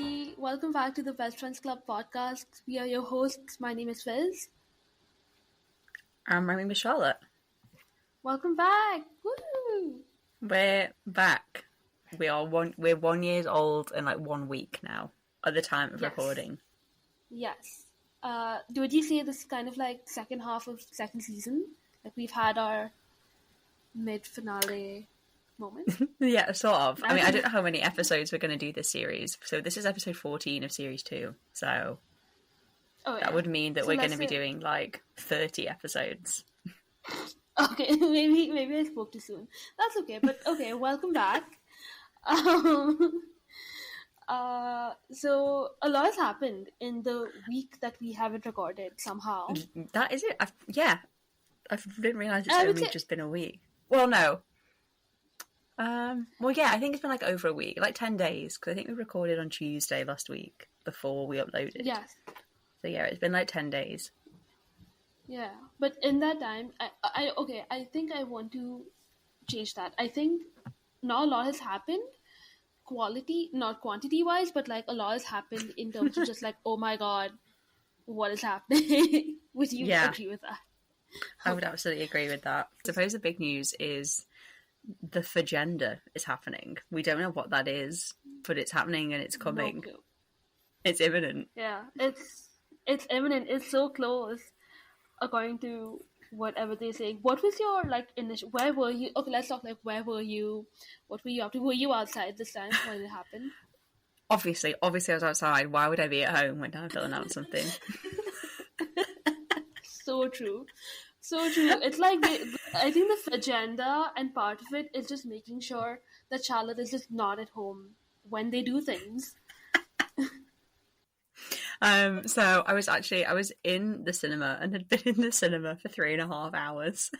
everybody. Welcome back to the Phriends Club Podcast. We are your hosts. My name is Fizz. My name is Charlotte. Welcome back. Woo! We're back. We're 1 year old and like 1 week now at the time of recording. Yes. Would you say this is kind of like second half of second season? Like we've had our mid-finale moment? Yeah, sort of. I mean, I don't know how many episodes we're going to do this series. So this is episode 14 of series 2. So that would mean that we're going to be doing like 30 episodes. Okay, maybe I spoke too soon. That's okay, but okay, welcome back. So a lot has happened in the week that we haven't recorded somehow. That is it. I didn't realise it's only just been a week. Well, no. Well, yeah, I think it's been like over a week, like 10 days, because I think we recorded on Tuesday last week before we uploaded. Yes. So yeah, it's been like 10 days. Yeah, but in that time, I think I want to change that. I think not a lot has happened, not quantity-wise, but like a lot has happened in terms of just like, oh my god, what is happening? Would you agree with that? I would absolutely agree with that. I suppose the big news is the phagenda is happening. We don't know what that is, but it's happening and it's coming. No clue. It's imminent. Yeah, it's imminent. It's so close, according to whatever they're saying. What was your like initial? Where were you? Okay, let's talk like where were you? What were you up to? Were you outside this time when it happened? Obviously, I was outside. Why would I be at home when AmazingPhil announced something? So true. So true. It's like I think the agenda and part of it is just making sure that Charlotte is just not at home when they do things. So I was in the cinema and had been in the cinema for 3.5 hours.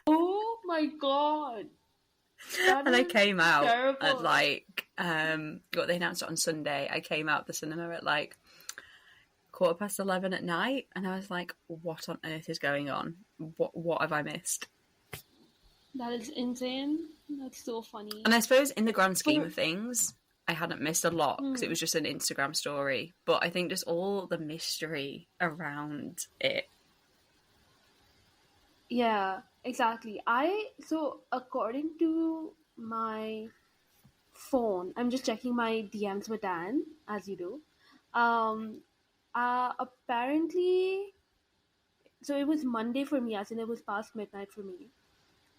Oh my god! And I came out terrible. at like what they announced it on Sunday. I came out the cinema at like 11:15 at night, and I was like, "What on earth is going on? What have I missed?" That is insane. That's so funny. And I suppose in the grand scheme of things, I hadn't missed a lot because it was just an Instagram story. But I think just all the mystery around it. Yeah, exactly. So according to my phone, I'm just checking my DMs with Dan, as you do. Apparently, so it was Monday for me, as in it was past midnight for me.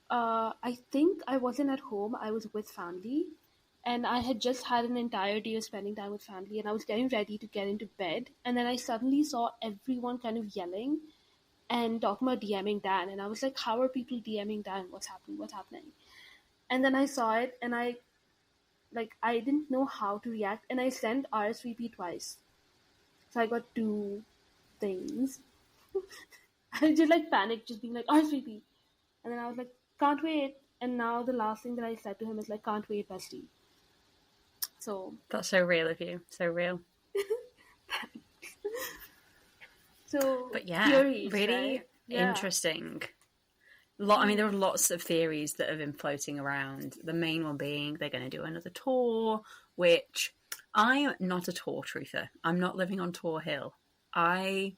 I think I wasn't at home. I was with family. And I had just had an entire day of spending time with family, and I was getting ready to get into bed. And then I suddenly saw everyone kind of yelling and talking about DMing Dan. And I was like, how are people DMing Dan? What's happening? What's happening? And then I saw it, and I didn't know how to react. And I sent RSVP twice. So I got 2 things. I just like panicked, just being like, RSVP. And then I was like, can't wait. And now the last thing that I said to him is like, can't wait, bestie. So that's so real of you. So real. So, but yeah, theories, really right? Yeah. interesting. I mean, there are lots of theories that have been floating around. The main one being they're going to do another tour, which I'm not a tour truther. I'm not living on Tour Hill. I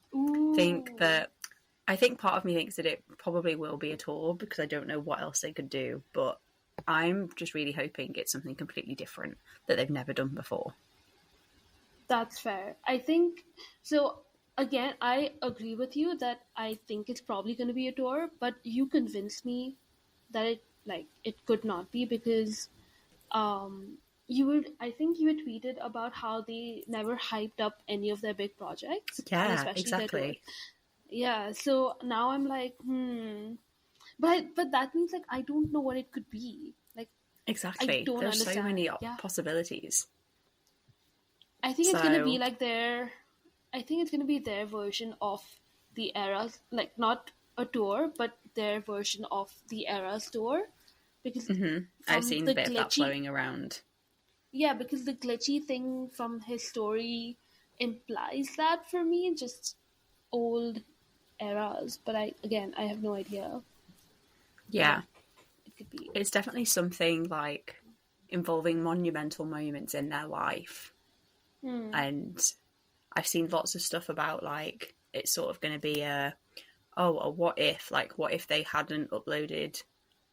think part of me thinks that it probably will be a tour because I don't know what else they could do, but I'm just really hoping it's something completely different that they've never done before. That's fair. I think so. Again, I agree with you that I think it's probably going to be a tour, but you convinced me that it could not be because I think you had tweeted about how they never hyped up any of their big projects. Yeah, exactly. Yeah, so now I'm like, but that means like I don't know what it could be. Like exactly, there's so many possibilities. I think it's gonna be like I think it's gonna be their version of the Eras, like not a tour, but their version of the Eras tour, because I've seen a bit of that flowing around. Yeah, because the glitchy thing from his story implies that for me, just old Eras. But I have no idea. Yeah, it could be. It's definitely something like involving monumental moments in their life Hmm. And I've seen lots of stuff about, like, it's sort of going to be a what if, like, what if they hadn't uploaded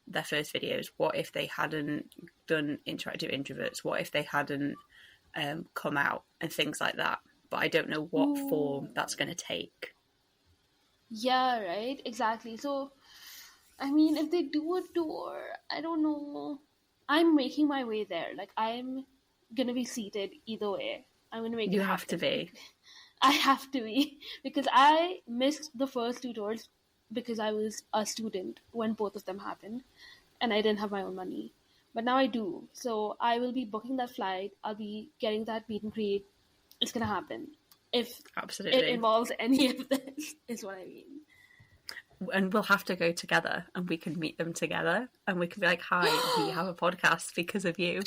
their first videos? What if they hadn't done interactive introverts? What if they hadn't come out and things like that? But I don't know what form Ooh. that's going to take. Yeah, right? Exactly. So, I mean, if they do a tour, I don't know. I'm making my way there. Like, I'm gonna be seated either way. I'm gonna make it You have to happen. be. I have to be. Because I missed the first two tours because I was a student when both of them happened and I didn't have my own money. But now I do. So I will be booking that flight. I'll be getting that meet and greet. It's gonna happen. If it Absolutely. involves any of this, is what I mean. And we'll have to go together and we can meet them together and we can be like, hi, we have a podcast because of you.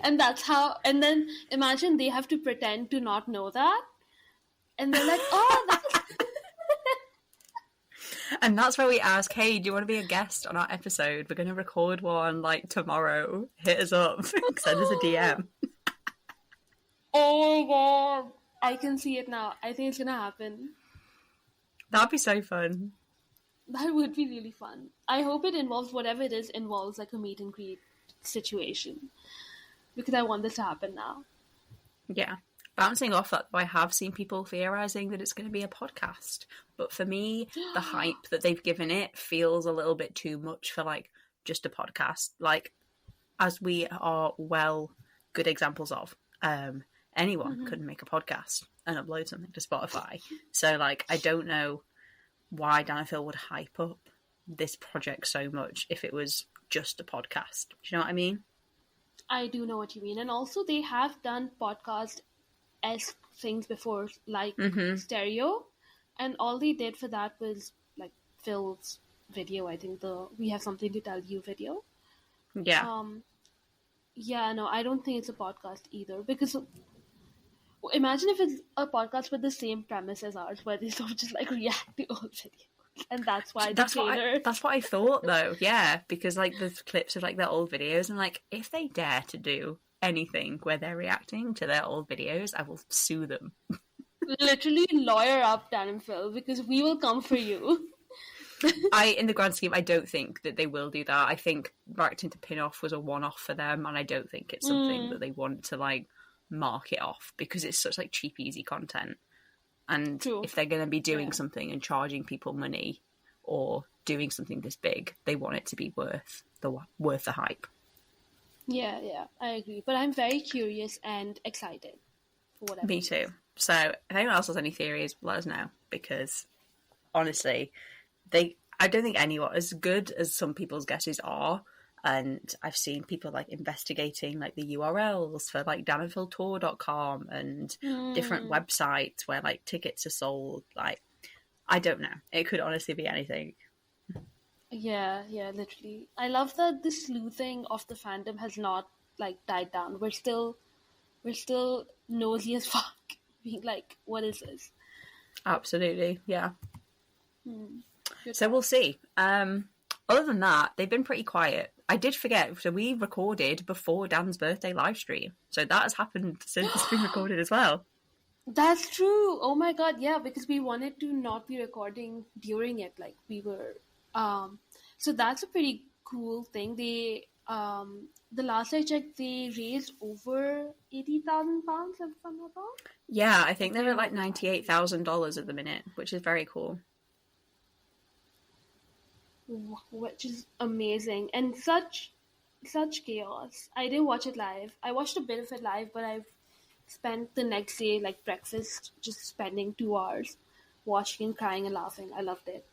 And that's how, and then imagine they have to pretend to not know that. And they're like, oh, that's. And that's where we ask, hey, do you want to be a guest on our episode? We're going to record one like tomorrow. Hit us up. Send us a DM. Oh my god. I can see it now. I think it's gonna happen. That'd be so fun. That would be really fun. I hope it involves whatever it is, involves like a meet and greet situation. Because I want this to happen now. Yeah. Bouncing off that, I have seen people theorising that it's going to be a podcast. But for me, the hype that they've given it feels a little bit too much for like just a podcast. Like, as we are good examples of, anyone could make a podcast and upload something to Spotify. So, like, I don't know why Dan and Phil would hype up this project so much if it was just a podcast. Do you know what I mean? I do know what you mean. And also, they have done podcast esque things before, like stereo. And all they did for that was like Phil's video. I think the We Have Something to Tell You video. Yeah. Yeah, no, I don't think it's a podcast either. Because imagine if it's a podcast with the same premise as ours, where they sort of just like react to old videos. And that's why that's what I thought, though. Yeah, because like the clips of like their old videos, and like if they dare to do anything where they're reacting to their old videos, I will sue them. Literally lawyer up, Dan and Phil, because we will come for you. In the grand scheme, I don't think that they will do that. I think reacting to Pin Off was a one-off for them, and I don't think it's something that they want to like mark it off because it's such like cheap, easy content. And True. if they're going to be doing something and charging people money or doing something this big, they want it to be worth the hype. Yeah, I agree. But I'm very curious and excited for whatever. Me too. So if anyone else has any theories, let us know, because honestly, I don't think anyone, as good as some people's guesses are, and I've seen people like investigating like the URLs for like danandphiltour.com and different websites where like tickets are sold. Like, I don't know. It could honestly be anything. Yeah, literally. I love that the sleuthing of the fandom has not like died down. We're still nosy as fuck. Being like, what is this? Absolutely, yeah. So we'll see. Other than that, they've been pretty quiet. I did forget, so we recorded before Dan's birthday live stream. So that has happened since it's been recorded as well. That's true. Oh my god, yeah, because we wanted to not be recording during it. Like we were so that's a pretty cool thing. They the last I checked, they raised over £80,000, if I'm not wrong. Yeah, I think they're at like $98,000 at the minute, which is very cool. Which is amazing, and such chaos. I didn't watch it live. I watched a bit of it live, but I've spent the next day, like breakfast, just spending 2 hours watching and crying and laughing. I loved it.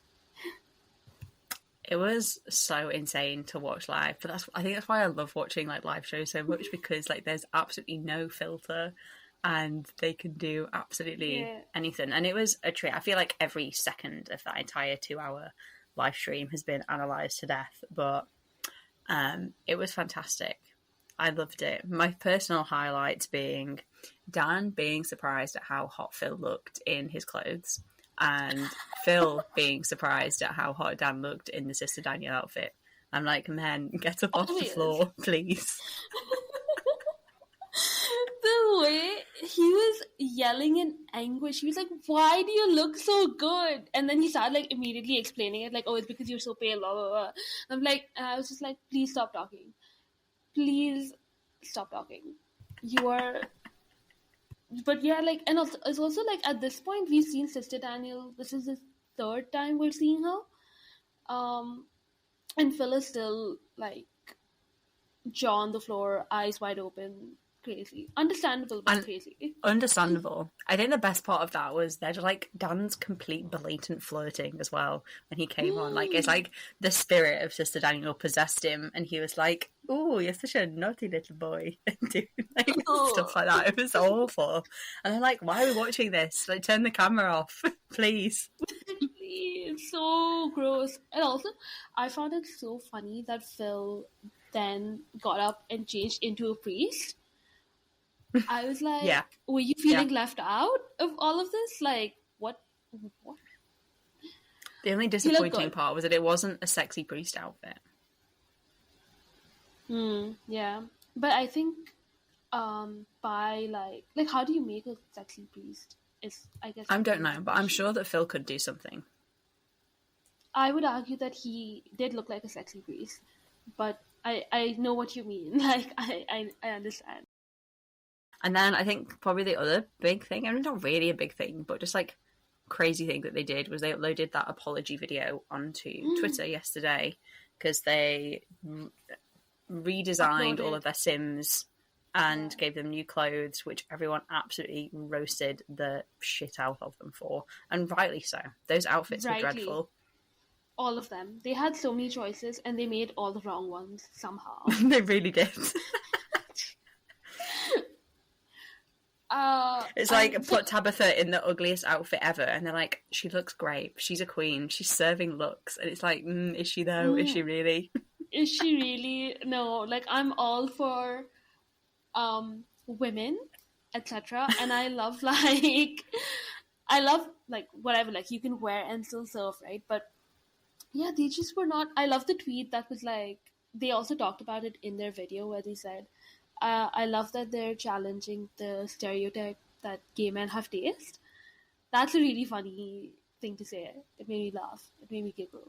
It was so insane to watch live, but I think that's why I love watching like live shows so much, because like there's absolutely no filter and they can do absolutely anything. And it was a treat. I feel like every second of that entire 2-hour live stream has been analysed to death, but it was fantastic. I loved it. My personal highlights being Dan being surprised at how hot Phil looked in his clothes, and Phil being surprised at how hot Dan looked in the Sister Daniel outfit. I'm like, man, get up off the floor, please. yelling in anguish. He was like, "Why do you look so good?" And then he started like immediately explaining it, like, "Oh, it's because you're so pale." Blah blah blah. I'm like, and I was just like, "Please stop talking. Please stop talking. You are." But yeah, like, and also, it's also like at this point we've seen Sister Daniel. This is the third time we're seeing her. And Phil is still like jaw on the floor, eyes wide open, crazy. Understandable, but And crazy. understandable. I think the best part of that was there's like Dan's complete blatant flirting as well when he came on. Like it's like the spirit of Sister Daniel possessed him, and he was like, "Oh, you're such a naughty little boy," and doing like stuff like that. It was awful. And I'm like, "Why are we watching this? Like, turn the camera off, please." It's so gross. And also, I found it so funny that Phil then got up and changed into a priest. I was like, Yeah. were you feeling left out of all of this? Like, what? The only disappointing part was that it wasn't a sexy priest outfit. Yeah. But I think by like how do you make a sexy priest? I guess I don't know, but I'm sure that Phil could do something. I would argue that he did look like a sexy priest, but I know what you mean. Like I understand. And then I think probably the other big thing, I mean, not really a big thing, but just like crazy thing that they did was they uploaded that apology video onto Twitter yesterday because they redesigned all of their Sims and gave them new clothes, which everyone absolutely roasted the shit out of them for. And rightly so. Those outfits were dreadful. All of them. They had so many choices and they made all the wrong ones somehow. They really did. It's like put Tabitha in the ugliest outfit ever, and they're like, she looks great. She's a queen. She's serving looks, and it's like, is she though? Is she really? Is she really? No. Like I'm all for, women, etc. And I love whatever. Like you can wear and still serve, right? But yeah, they just were not. I love the tweet that was like. They also talked about it in their video where they said, I love that they're challenging the stereotype that gay men have taste. That's a really funny thing to say. It made me laugh. It made me giggle.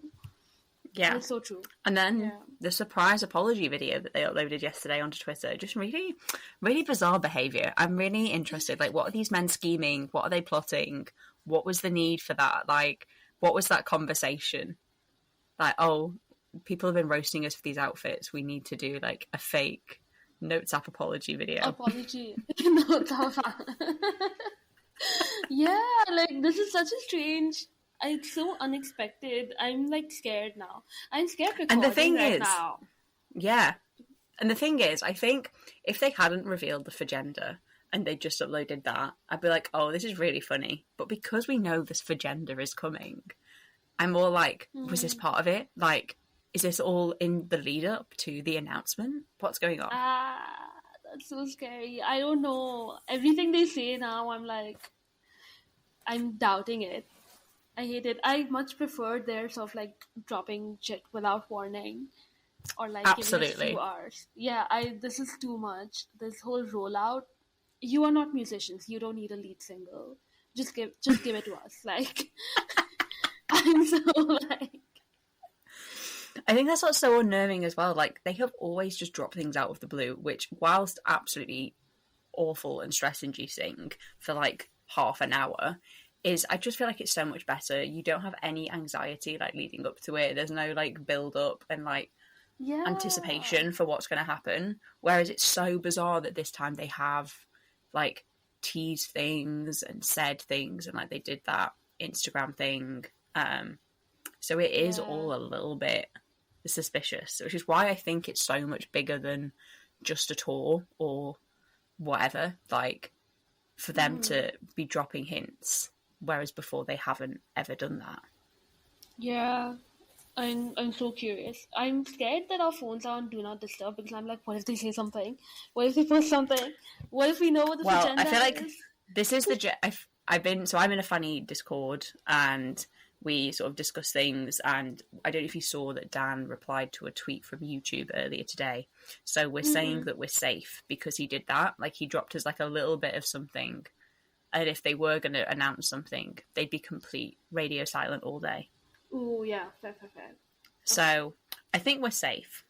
Yeah. It's so true. And then the surprise apology video that they uploaded yesterday onto Twitter, just really, really bizarre behaviour. I'm really interested. Like, what are these men scheming? What are they plotting? What was the need for that? Like, what was that conversation? Like, oh, people have been roasting us for these outfits. We need to do, like, a fake Notes app apology video. Apology. Notes app. Yeah, like this is such a strange. It's so unexpected. I'm like scared now. I'm scared recording and the thing right is, now. Yeah, and the thing is, I think if they hadn't revealed the phagenda and they just uploaded that, I'd be like, oh, this is really funny. But because we know this phagenda is coming, I'm more like, was this part of it? Like, is this all in the lead up to the announcement? What's going on? That's so scary. I don't know. Everything they say now, I'm like, I'm doubting it. I hate it. I much prefer their sort of like dropping shit without warning, or like giving us 2 hours. Yeah, this is too much. This whole rollout. You are not musicians. You don't need a lead single. Just give it to us. Like, I'm so like. I think that's what's so unnerving as well. Like, they have always just dropped things out of the blue, which, whilst absolutely awful and stress-inducing for, like, half an hour, I just feel like it's so much better. You don't have any anxiety, like, leading up to it. There's no, like, build-up and, like, anticipation for what's going to happen. Whereas it's so bizarre that this time they have, like, teased things and said things, and, like, they did that Instagram thing. So it is all a little bit suspicious, which is why I think it's so much bigger than just a tour or whatever. Like, for them to be dropping hints, whereas before they haven't ever done that. Yeah, I'm so curious. I'm scared that our phones are on Do Not Disturb because I'm like, what if they say something? What if they post something? What if we know what the agenda is? I feel like this is I'm in a funny Discord and we sort of discuss things, and I don't know if you saw that Dan replied to a tweet from YouTube earlier today. So we're saying that we're safe because he did that. Like, he dropped us like a little bit of something And if they were going to announce something, they'd be complete radio silent all day. Ooh, yeah, fair. So I think we're safe.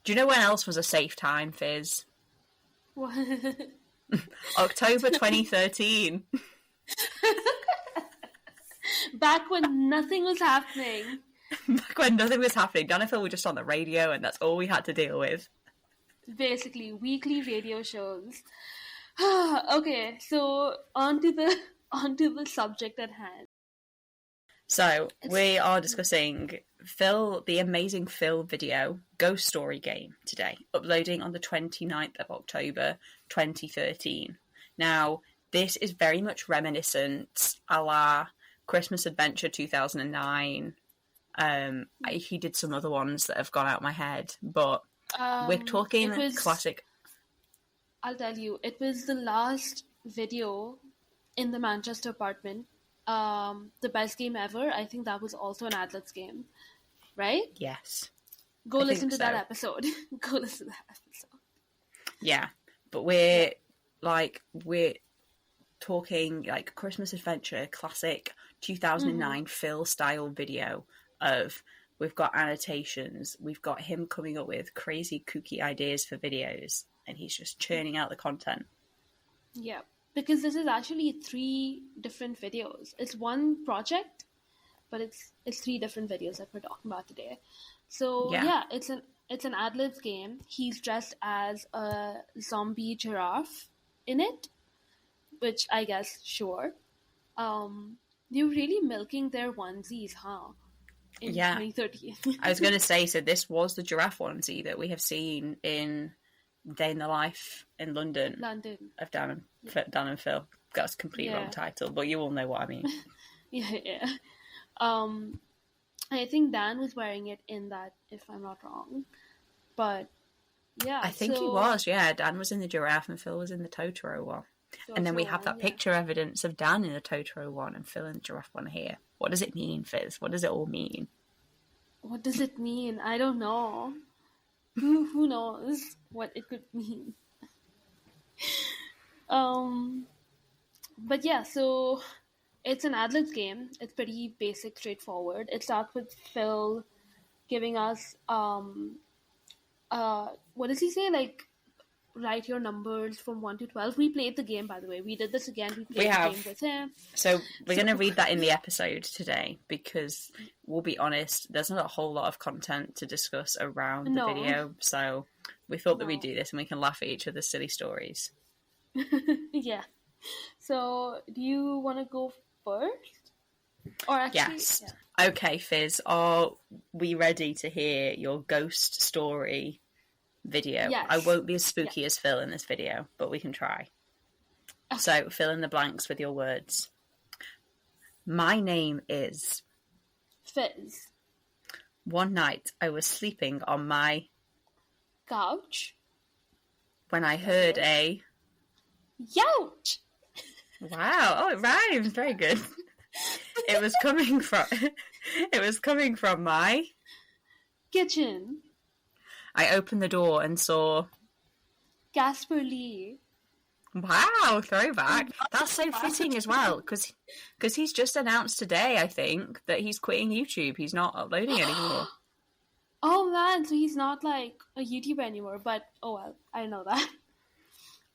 Do you know when else was a safe time, Fizz? What? October 2013. Back when nothing was happening. Back when nothing was happening. Dan and Phil were just on the radio, and that's all we had to deal with. Basically, weekly radio shows. Okay, so on to the subject at hand. So we are discussing the AmazingPhil video Ghost Story game today, uploading on the 29th of October 2013. Now, this is very much reminiscent a la Christmas Adventure 2009. He did some other ones that have gone out my head, but we're talking classic. I'll tell you, it was the last video in the Manchester apartment. The best game ever. I think that was also an Adlets game, right? Yes. Go listen to that episode. Go listen to that episode. Yeah, but we're talking like Christmas Adventure classic 2009 Phil style video of we've got annotations, we've got him coming up with crazy kooky ideas for videos, and he's just churning out the content. Yeah. Because this is actually 3 different videos. It's one project, but it's 3 different videos that we're talking about today. So yeah it's an Adlibs game. He's dressed as a zombie giraffe in it, which I guess sure. They're really milking their onesies, huh? In 2013. I was going to say, so this was the giraffe onesie that we have seen in Day in the Life in London. Of Dan and Phil. That's a complete wrong title, but you all know what I mean. Yeah. I think Dan was wearing it in that, if I'm not wrong. But yeah, I think he was. Yeah, Dan was in the giraffe and Phil was in the Totoro one. And then we have that picture evidence of Dan in the Totoro one and Phil in the giraffe one here. What does it mean, Fizz? What does it all mean? What does it mean? I don't know. Who knows what it could mean? But yeah, so it's an Adlibs game. It's pretty basic, straightforward. It starts with Phil giving us what does he say? Like, write your numbers from 1 to 12. We played the game, by the way. We did this again. We played the game with him. So we're going to read that in the episode today because we'll be honest, there's not a whole lot of content to discuss around the video. So we thought that we'd do this and we can laugh at each other's silly stories. Yeah. So do you want to go first? Or actually, yes. Yeah. Okay, Fizz, are we ready to hear your ghost story video? Yes. I won't be as spooky as Phil in this video, but we can try. Okay. So fill in the blanks with your words. My name is Fizz. One night I was sleeping on my couch when I heard a youch. Wow! Oh, it rhymes. Very good. It was coming from my kitchen. I opened the door and saw Casper Lee. Wow, throwback. That's so fitting as well, because he's just announced today, I think, that he's quitting YouTube. He's not uploading anymore. Oh man, so he's not like a YouTuber anymore, but oh well, I didn't know that.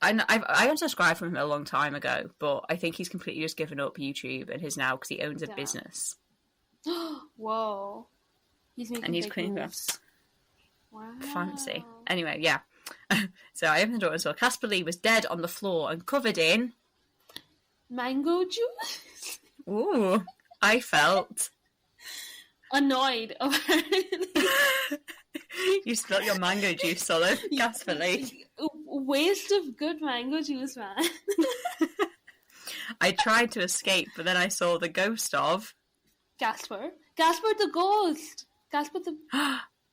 I unsubscribed from him a long time ago, but I think he's completely just given up YouTube and his now because he owns a business. Whoa. He's making big moves. Wow. Fancy. Anyway, yeah. So I opened the door and saw Casper Lee was dead on the floor and covered in mango juice. Ooh, I felt annoyed. You spilled your mango juice all over Casper Lee. Waste of good mango juice, man. I tried to escape, but then I saw the ghost of Casper the ghost. Casper the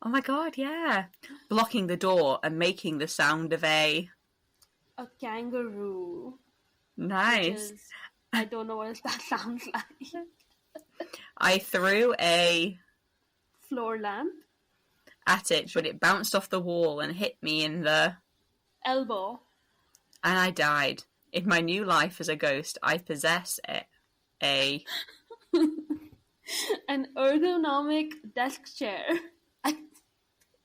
Oh my god, yeah. Blocking the door and making the sound of a kangaroo. Nice. I don't know what that sounds like. I threw a floor lamp at it, but it bounced off the wall and hit me in the elbow. And I died. In my new life as a ghost, I possess a an ergonomic desk chair.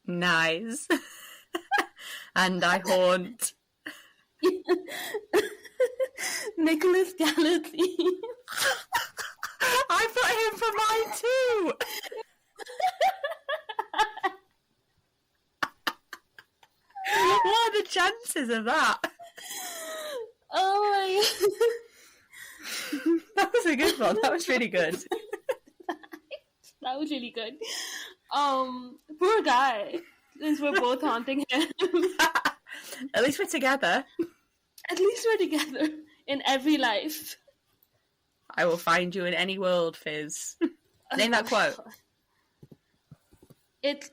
Nice. And I haunt Nicholas Galaxy. I put him for mine too. What are the chances of that? Oh my god. That was a good one. That was really good. That was really good. Poor guy. Since we're both haunting him. At least we're together. At least we're together in every life. I will find you in any world, Fizz. Name that quote. It's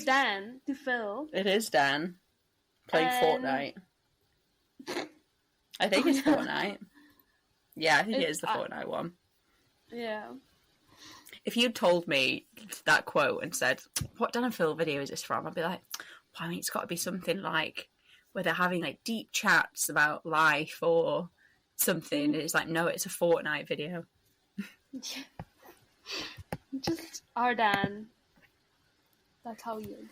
Dan to Phil. It is Dan. Playing Fortnite. I think it's Fortnite. Yeah, I think it is the Fortnite one. Yeah. If you'd told me that quote and said, what Dan and Phil video is this from? I'd be like, well, I mean, it's got to be something like where they're having like deep chats about life or something. And it's like, no, it's a Fortnite video. Just our Dan. That's how he is.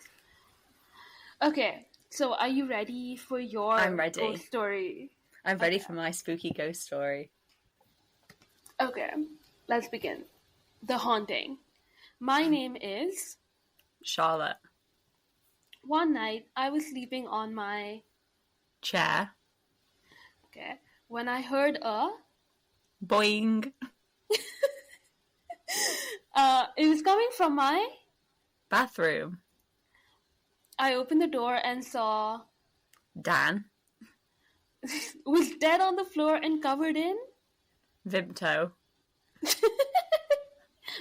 Okay, so are you ready for your I'm ready. ghost story? I'm ready for my spooky ghost story. Okay, let's begin. The haunting. My name is Charlotte. One night, I was sleeping on my Chair. Okay, when I heard a Boing. it was coming from my Bathroom. I opened the door and saw Dan. was dead on the floor and covered in Vimto.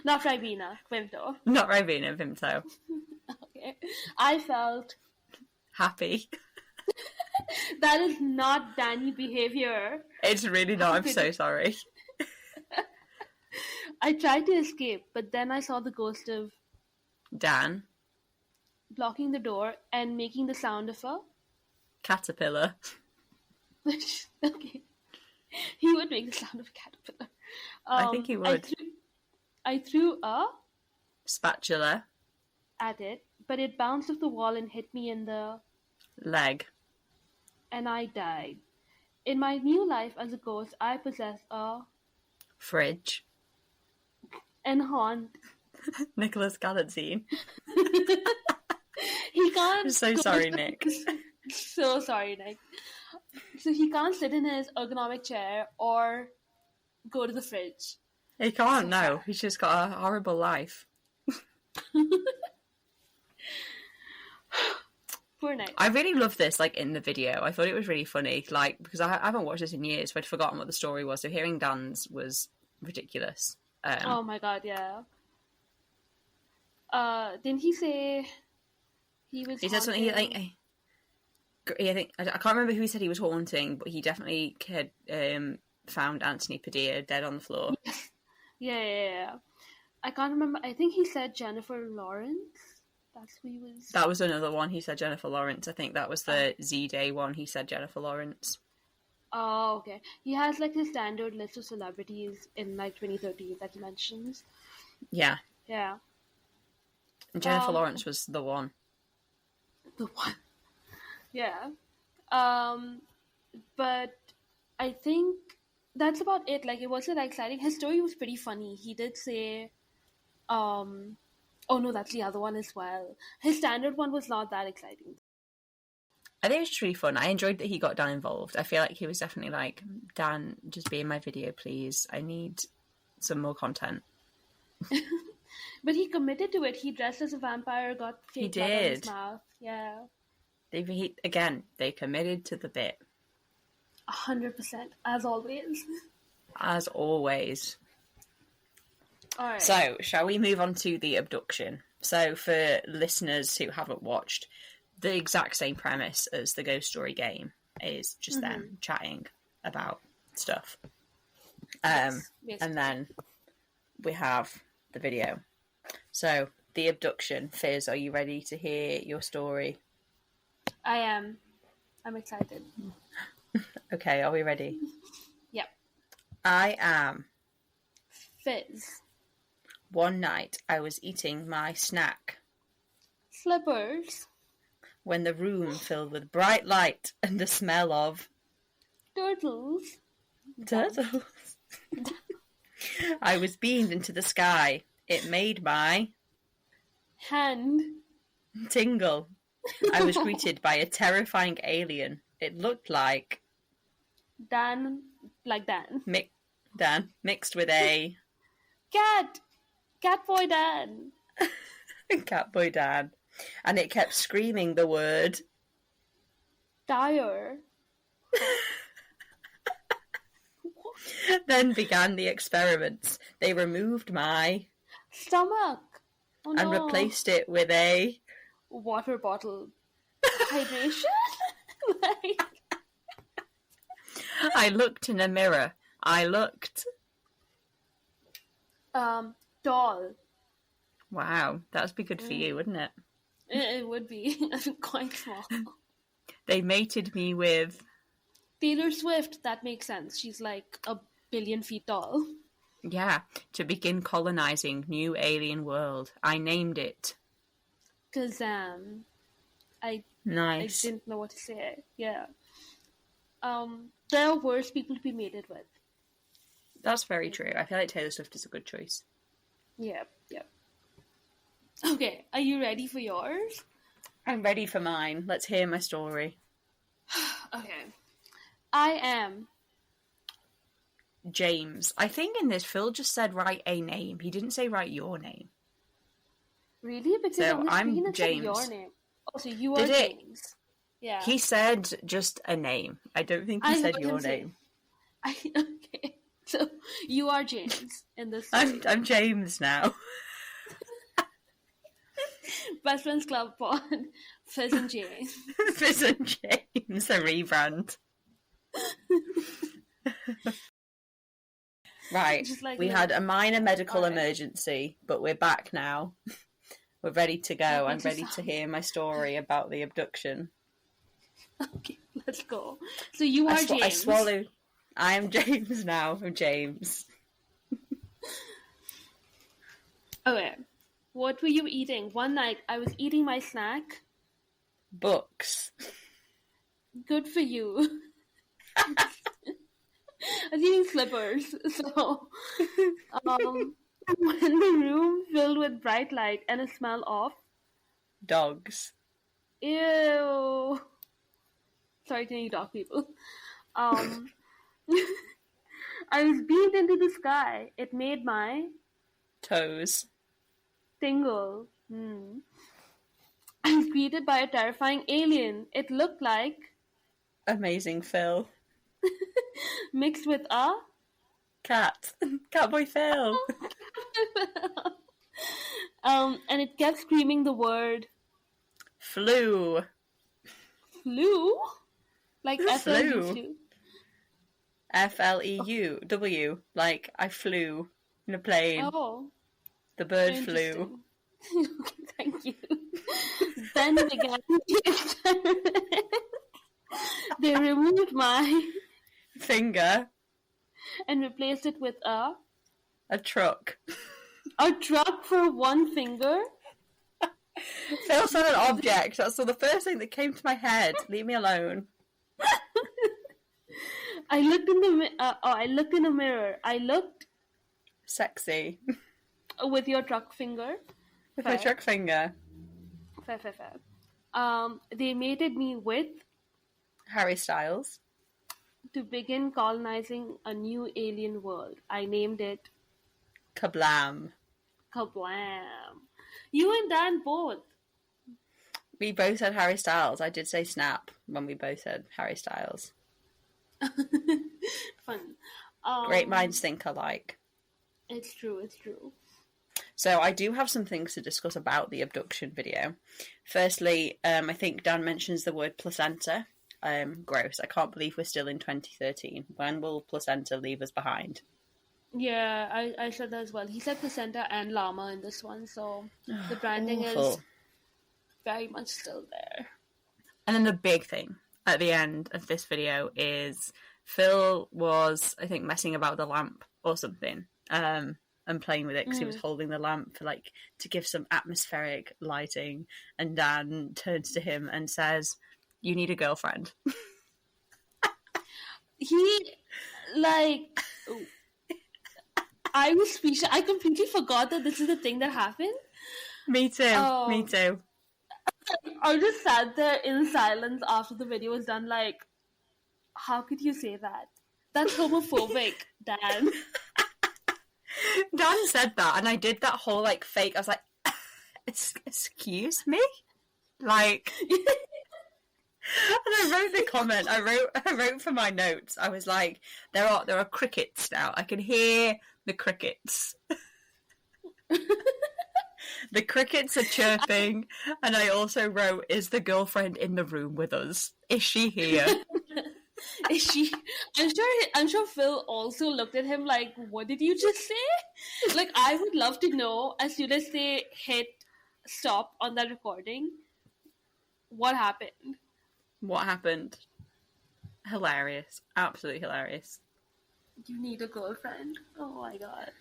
not Ribena, Quinto. Not Ribena, Vimto. Okay. I felt Happy. that is not Danny behavior. It's really not. I'm so sorry. I tried to escape, but then I saw the ghost of Dan. blocking the door and making the sound of a Caterpillar. okay. He would make the sound of a caterpillar. I think he would. I threw a Spatula. at it, but it bounced off the wall and hit me in the Leg. and I died. In my new life as a ghost, I possess a Fridge. and haunt. Nicholas Galaxy. He can't. I'm so sorry, Nick. So sorry, Nick. So he can't sit in his ergonomic chair or go to the fridge. He can't, no. He's just got a horrible life. Poor Nick. I really love this, like, in the video. I thought it was really funny, like, because I haven't watched this in years, so I'd forgotten what the story was, so hearing Dan's was ridiculous. Oh my god, yeah. Didn't he say he was He said something, I can't remember who he said he was haunting, but he definitely had found Anthony Padilla dead on the floor. Yeah. I can't remember. I think he said Jennifer Lawrence. That's who he was. That was another one. He said Jennifer Lawrence. I think that was the Z-Day one. He said Jennifer Lawrence. Oh, okay. He has like his standard list of celebrities in like 2013 that he mentions. Yeah. Yeah. And Jennifer Lawrence was the one. The one. Yeah. But I think that's about it. Like, it wasn't that exciting. His story was pretty funny. He did say, oh no, that's the other one as well. His standard one was not that exciting. I think it was just really fun. I enjoyed that he got Dan involved. I feel like he was definitely like, Dan, just be in my video, please. I need some more content. But he committed to it. He dressed as a vampire, got fake blood on his mouth. Yeah. They committed to the bit. 100%, as always. As always. All right. So, shall we move on to the abduction? So, for listeners who haven't watched, the exact same premise as the Ghost Story game is just them chatting about stuff. Yes. And then we have the video. So, the abduction. Fizz, are you ready to hear your story? I am. I'm excited. Okay, are we ready? Yep. I am. Fizz. One night I was eating my snack Slippers. when the room filled with bright light and the smell of Turtles. turtles. I was beamed into the sky. It made my Hand. tingle. I was greeted by a terrifying alien. It looked like Dan. Like Dan. Dan mixed with a Cat. Catboy Dan. Catboy Dan. And it kept screaming the word Tire. Then began the experiments. They removed my Stomach. Oh no. and replaced it with a Water bottle. Hydration? Like... I looked in a mirror. I looked. Doll. Wow, that'd be good for you, wouldn't it? It would be. Quite small. They mated me with Taylor Swift, that makes sense. She's like 1 billion feet tall. yeah, to begin colonizing new alien world. I named it Kazam. I Nice. didn't know what to say. Yeah. There are worse people to be mated with. That's very true. I feel like Taylor Swift is a good choice. Yep. Okay, are you ready for yours? I'm ready for mine. Let's hear my story. Okay. I am James. I think in this, Phil just said write a name. He didn't say write your name. really because So on the I'm screen it said James. your name. Oh, so you are Did it? James. Yeah. He said just a name. I don't think he said your name. Okay. So you are James in this. I'm James now. Best Friends Club Pod. Fizz and James. Fizz and James, a rebrand. Right, Just like we the- had a minor medical Alright. emergency, but we're back now. We're ready to go. I'm What ready is to that? hear my story about the abduction. Okay, let's go. So you are James. I swallowed. I am James now. I'm James. Okay. What were you eating? One night I was eating my snack. Books. Good for you. I was eating slippers. So, when the room filled with bright light and a smell of Dogs. ew. Sorry to any dog people. I was beamed into the sky. It made my Toes. tingle. I was greeted by a terrifying alien. It looked like AmazingPhil. mixed with a Cat. Catboy Phil. and it kept screaming the word Flew. flew, like Flew. flew. FLEU. Like I flew in a plane. Oh, The bird flew. interesting. Thank you. Then began the experiment. They removed my Finger. and replaced it with a Truck. truck for one finger. Phil said an object. That's the first thing that came to my head. Leave me alone. I looked in the I looked in a mirror. I looked Sexy. with your truck finger. With my truck finger. Fair. They mated me with Harry Styles. to begin colonizing a new alien world. I named it Kablam. Kablam. You and Dan both. We both said Harry Styles. I did say Snap when we both said Harry Styles. Fun. Great minds think alike. It's true. So I do have some things to discuss about the abduction video. Firstly, I think Dan mentions the word placenta. Gross. I can't believe we're still in 2013. When will placenta leave us behind? Yeah, I said that as well. He said placenta and llama in this one, so the branding Awful. is very much still there. And then the big thing. at the end of this video is Phil was, I think, messing about the lamp or something, and playing with it because he was holding the lamp for, like, to give some atmospheric lighting. And Dan turns to him and says, "You need a girlfriend." He, like, I was speechless. I completely forgot that this is the thing that happened. Me too. Me too. I just sat there in silence after the video was done, like, how could you say that? That's homophobic, Dan. Dan said that, and I did that whole, like, fake. I was like, "Excuse me?" Like, and I wrote the comment. I wrote for my notes. I was like, there are crickets now. I can hear the crickets. The crickets are chirping, and I also wrote, "Is the girlfriend in the room with us? Is she here?" Is she? I'm sure Phil also looked at him like, "What did you just say?" Like, I would love to know, as soon as they hit stop on that recording, what happened. What happened? Hilarious. Absolutely hilarious. You need a girlfriend. Oh my god.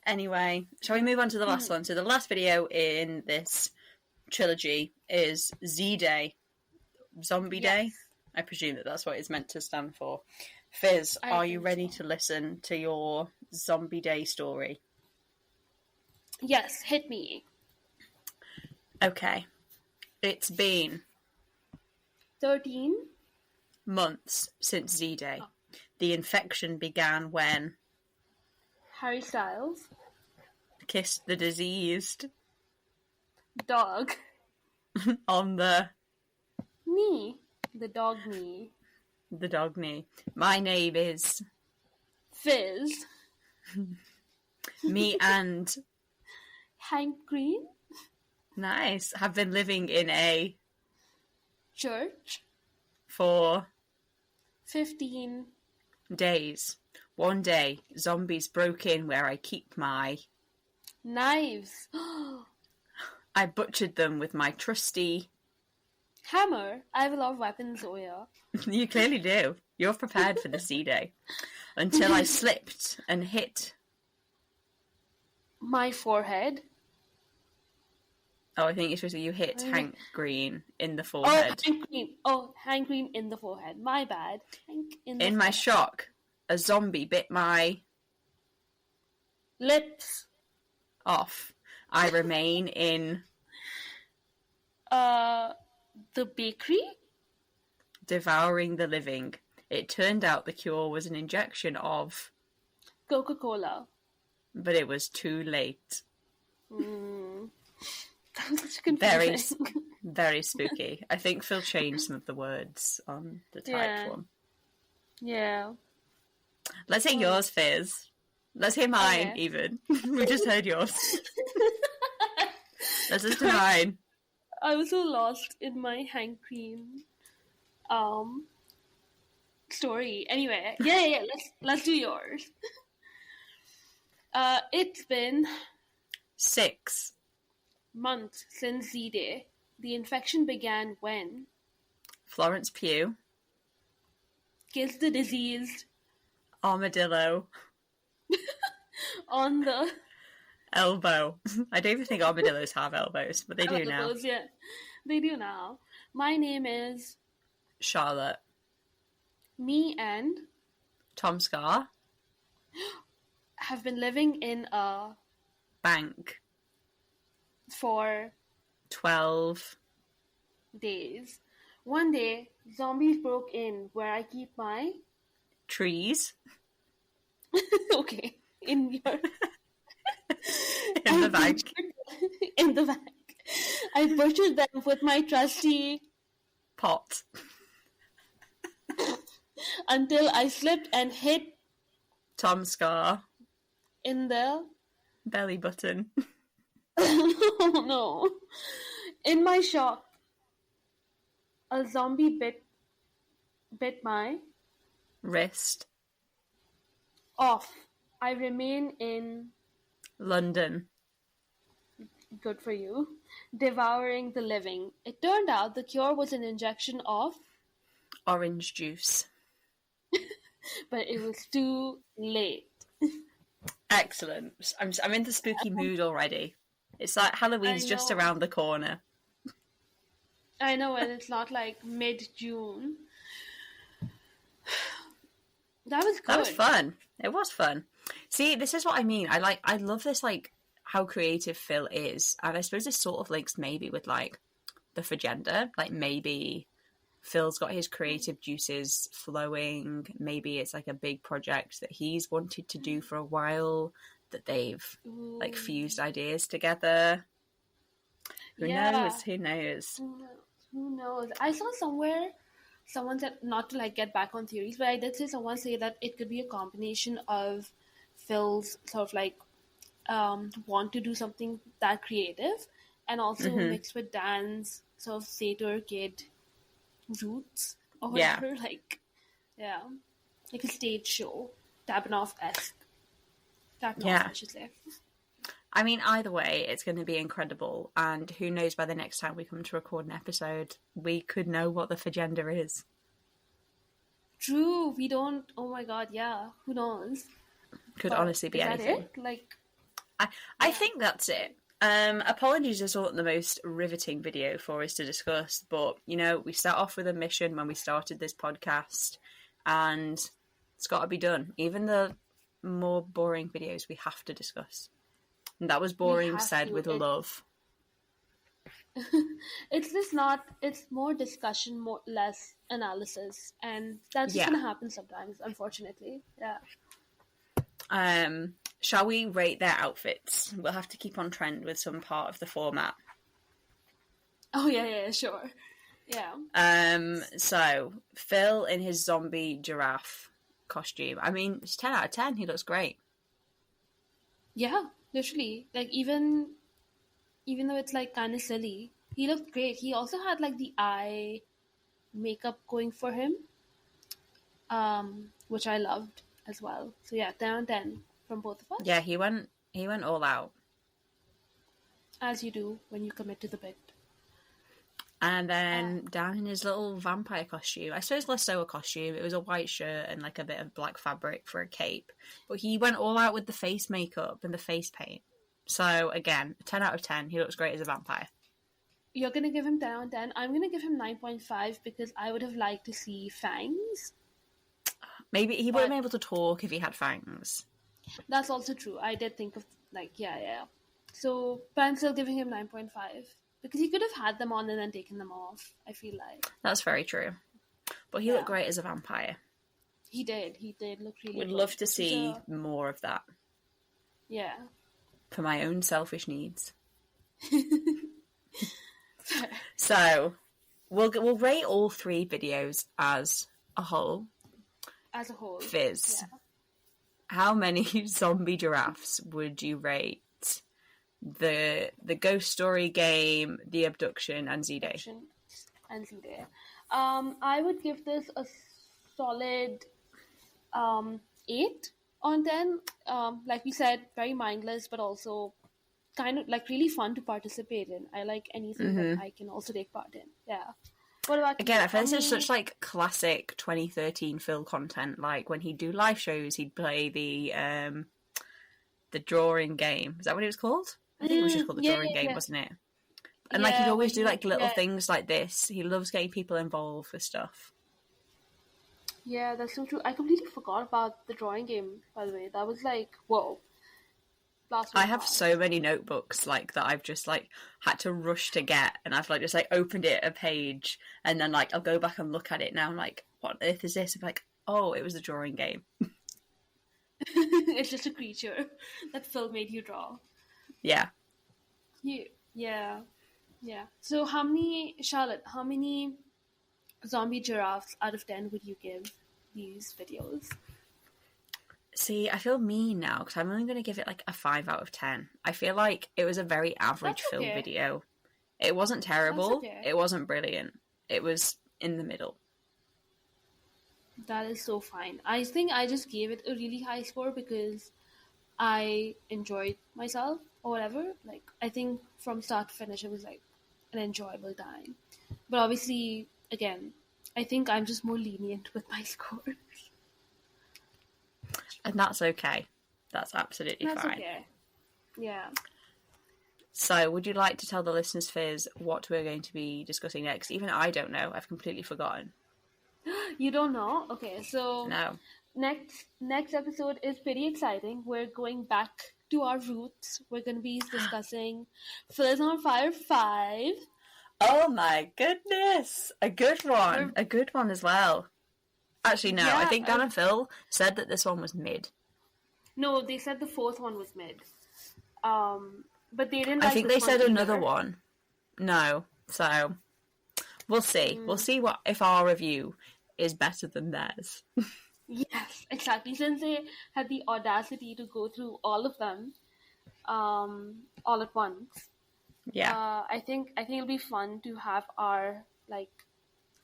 Anyway, shall we move on to the last one? So the last video in this trilogy is Z-Day. Zombie Day? I presume that's what it's meant to stand for. Fizz, are you ready to listen to your Zombie Day story? Yes, hit me. Okay. It's been 13 months since Z-Day. Oh. The infection began when Harry Styles kissed the diseased dog on the knee. The dog knee. The dog knee. My name is Fizz. Me and Hank Green. Nice. Have been living in a church for 15 days. One day, zombies broke in where I keep my knives. I butchered them with my trusty hammer. I have a lot of weapons, Oya. You clearly do. You're prepared for the Z-Day. Until I slipped and hit my forehead. Oh, I think you're supposed to you hit Hank Green in the forehead. Hank Green in the forehead. My bad. Hank in the forehead. My shock, a zombie bit my lips off. I remain in the bakery, devouring the living. It turned out the cure was an injection of Coca-Cola, but it was too late. Very, very spooky. I think Phil changed some of the words on the typed one. Yeah. Let's hear yours, Fizz. Let's hear mine, even. We just heard yours. Let's listen to mine. I was so lost in my Hank Green story. Anyway, yeah. Let's do yours. It's been 6 months since Z-Day. The infection began when Florence Pugh kissed the diseased armadillo on the elbow. I don't even think armadillos have elbows, but they do now. Yeah, they do now. My name is Charlotte. Me and Tom Scar have been living in a bank for 12 days. One day, zombies broke in where I keep my trees. Okay, in your in the bank. In the bank. I butchered them with my trusty pot until I slipped and hit Tom Scar in the belly button. Oh no. In my shock, a zombie bit my wrist off. I remain in London. Good for you. Devouring the living. It turned out the cure was an injection of, Orange juice. but it was too late. Excellent. I'm in the spooky mood already. It's like Halloween's just around the corner. I know, and it's not like mid-June. That was good. That was fun. It was fun. See, this is what I mean. I love this, like, how creative Phil is. And I suppose this sort of links maybe with, like, the phagenda. Like, maybe Phil's got his creative juices flowing. Maybe it's, like, a big project that he's wanted to do for a while, that they've, like, fused ideas together. Who knows? Who knows? Who knows? I saw somewhere someone said, not to like get back on theories, but I did see someone say that it could be a combination of Phil's sort of like want to do something that creative, and also mixed with Dan's sort of satyr kid roots or whatever. Like a stage show, Tabanoff-esque. Tabanoff, I should say. I mean, either way, it's going to be incredible. And who knows, by the next time we come to record an episode, we could know what the phagenda is. True, we don't. Oh my god, yeah. Who knows? Could honestly be anything. Is that it? Like, I think that's it. Apologies, this wasn't the most riveting video for us to discuss, but, you know, we start off with a mission when we started this podcast, and it's got to be done. Even the more boring videos we have to discuss. And that was boring said with love. It's just not, it's more discussion, less analysis. And that's just going to happen sometimes, unfortunately. Yeah. Shall we rate their outfits? We'll have to keep on trend with some part of the format. Oh, yeah, sure. Yeah. So, Phil in his zombie giraffe costume. I mean, it's 10 out of 10. He looks great. Yeah. Literally, like even though it's like kind of silly, he looked great. He also had like the eye makeup going for him, which I loved as well. So yeah, 10 on 10 from both of us. Yeah, he went all out, as you do when you commit to the bit. And then down in his little vampire costume, I suppose less so a costume. It was a white shirt and like a bit of black fabric for a cape. But he went all out with the face makeup and the face paint. So again, 10 out of 10. He looks great as a vampire. You're going to give him 10 on 10. I'm going to give him 9.5 because I would have liked to see fangs. Maybe he wouldn't be able to talk if he had fangs. That's also true. I did think of So, but I'm still giving him 9.5. Because he could have had them on and then taken them off, I feel like. That's very true. But he looked great as a vampire. He did look really Would good. love to see more of that. Yeah. For my own selfish needs. So, we'll rate all 3 videos as a whole. As a whole. Fizz. Yeah. How many zombie giraffes would you rate the ghost story game, the abduction, and Z-Day? I would give this a solid 8 on 10. Like we said, very mindless, but also kind of like really fun to participate in. I like anything that I can also take part in. Yeah. What about again? I feel this is such like classic 2013 Phil content. Like when he'd do live shows, he'd play the drawing game. Is that what it was called? I think it was just called the drawing game, wasn't it? And like he'd always do like little things like this. He loves getting people involved with stuff. Yeah, that's so true. I completely forgot about the drawing game, by the way. That was like, whoa. I have so many notebooks like that I've just like had to rush to get, and I've like just like opened it a page and then like I'll go back and look at it now. I'm like, what on earth is this? I'm like, oh, it was the drawing game. It's just a creature that Phil made you draw. Yeah. Yeah. So how many zombie giraffes out of 10 would you give these videos? See, I feel mean now because I'm only going to give it like a 5 out of 10. I feel like it was a very average Phil video. It wasn't terrible. It wasn't brilliant. It was in the middle. That is so fine. I think I just gave it a really high score because I enjoyed myself or whatever. Like, I think from start to finish, it was like an enjoyable time. But obviously, again, I think I'm just more lenient with my scores. And that's okay. That's absolutely That's fine. okay. Yeah. So, would you like to tell the listeners, Fizz, what we're going to be discussing next? Even I don't know. I've completely forgotten. You don't know? Okay, so No. next episode is pretty exciting. We're going back to our roots. We're going to be discussing Phil's on Fire 5. Oh my goodness! A good one. We're, A good one as well. Actually, no. I yeah, think Dan and Phil said that this one was mid. no, they said the fourth one was mid. But they didn't I like think this they said one another either. one. No. So, we'll see. We'll see what if our review is better than theirs. Yes, exactly. Since they had the audacity to go through all of them, all at once. Yeah. I think it'll be fun to have our like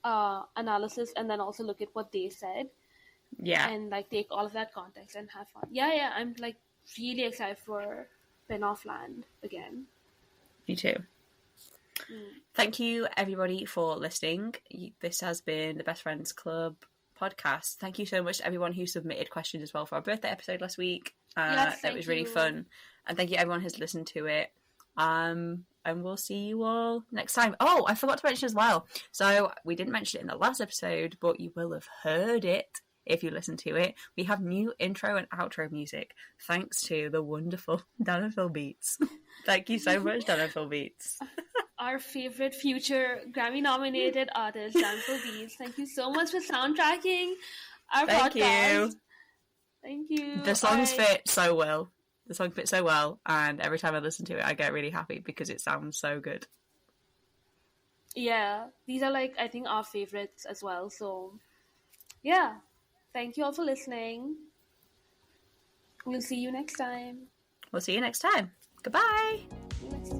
analysis and then also look at what they said Yeah. and like take all of that context and have fun. Yeah, I'm like really excited for Spin-off Land again. Me too. Thank you, everybody, for listening. This has been the Best Friends Club podcast. Thank you so much to everyone who submitted questions as well for our birthday episode last week. Yes, it was really you. fun. And thank you everyone who's listened to it. And we'll see you all next time. Oh, I forgot to mention as well. So we didn't mention it in the last episode, but you will have heard it if you listen to it. We have new intro and outro music thanks to the wonderful Dan and Phil Beats. Thank you so much, Dan and Phil Beats. Our favorite future Grammy-nominated artist, Danful Beats. Thank you so much for soundtracking our Thank podcast. you. Thank you. The songs fit so well. The song fits so well, and every time I listen to it, I get really happy because it sounds so good. Yeah, these are like, I think, our favorites as well. So, yeah. Thank you all for listening. We'll see you next time. We'll see you next time. Goodbye. See you next time.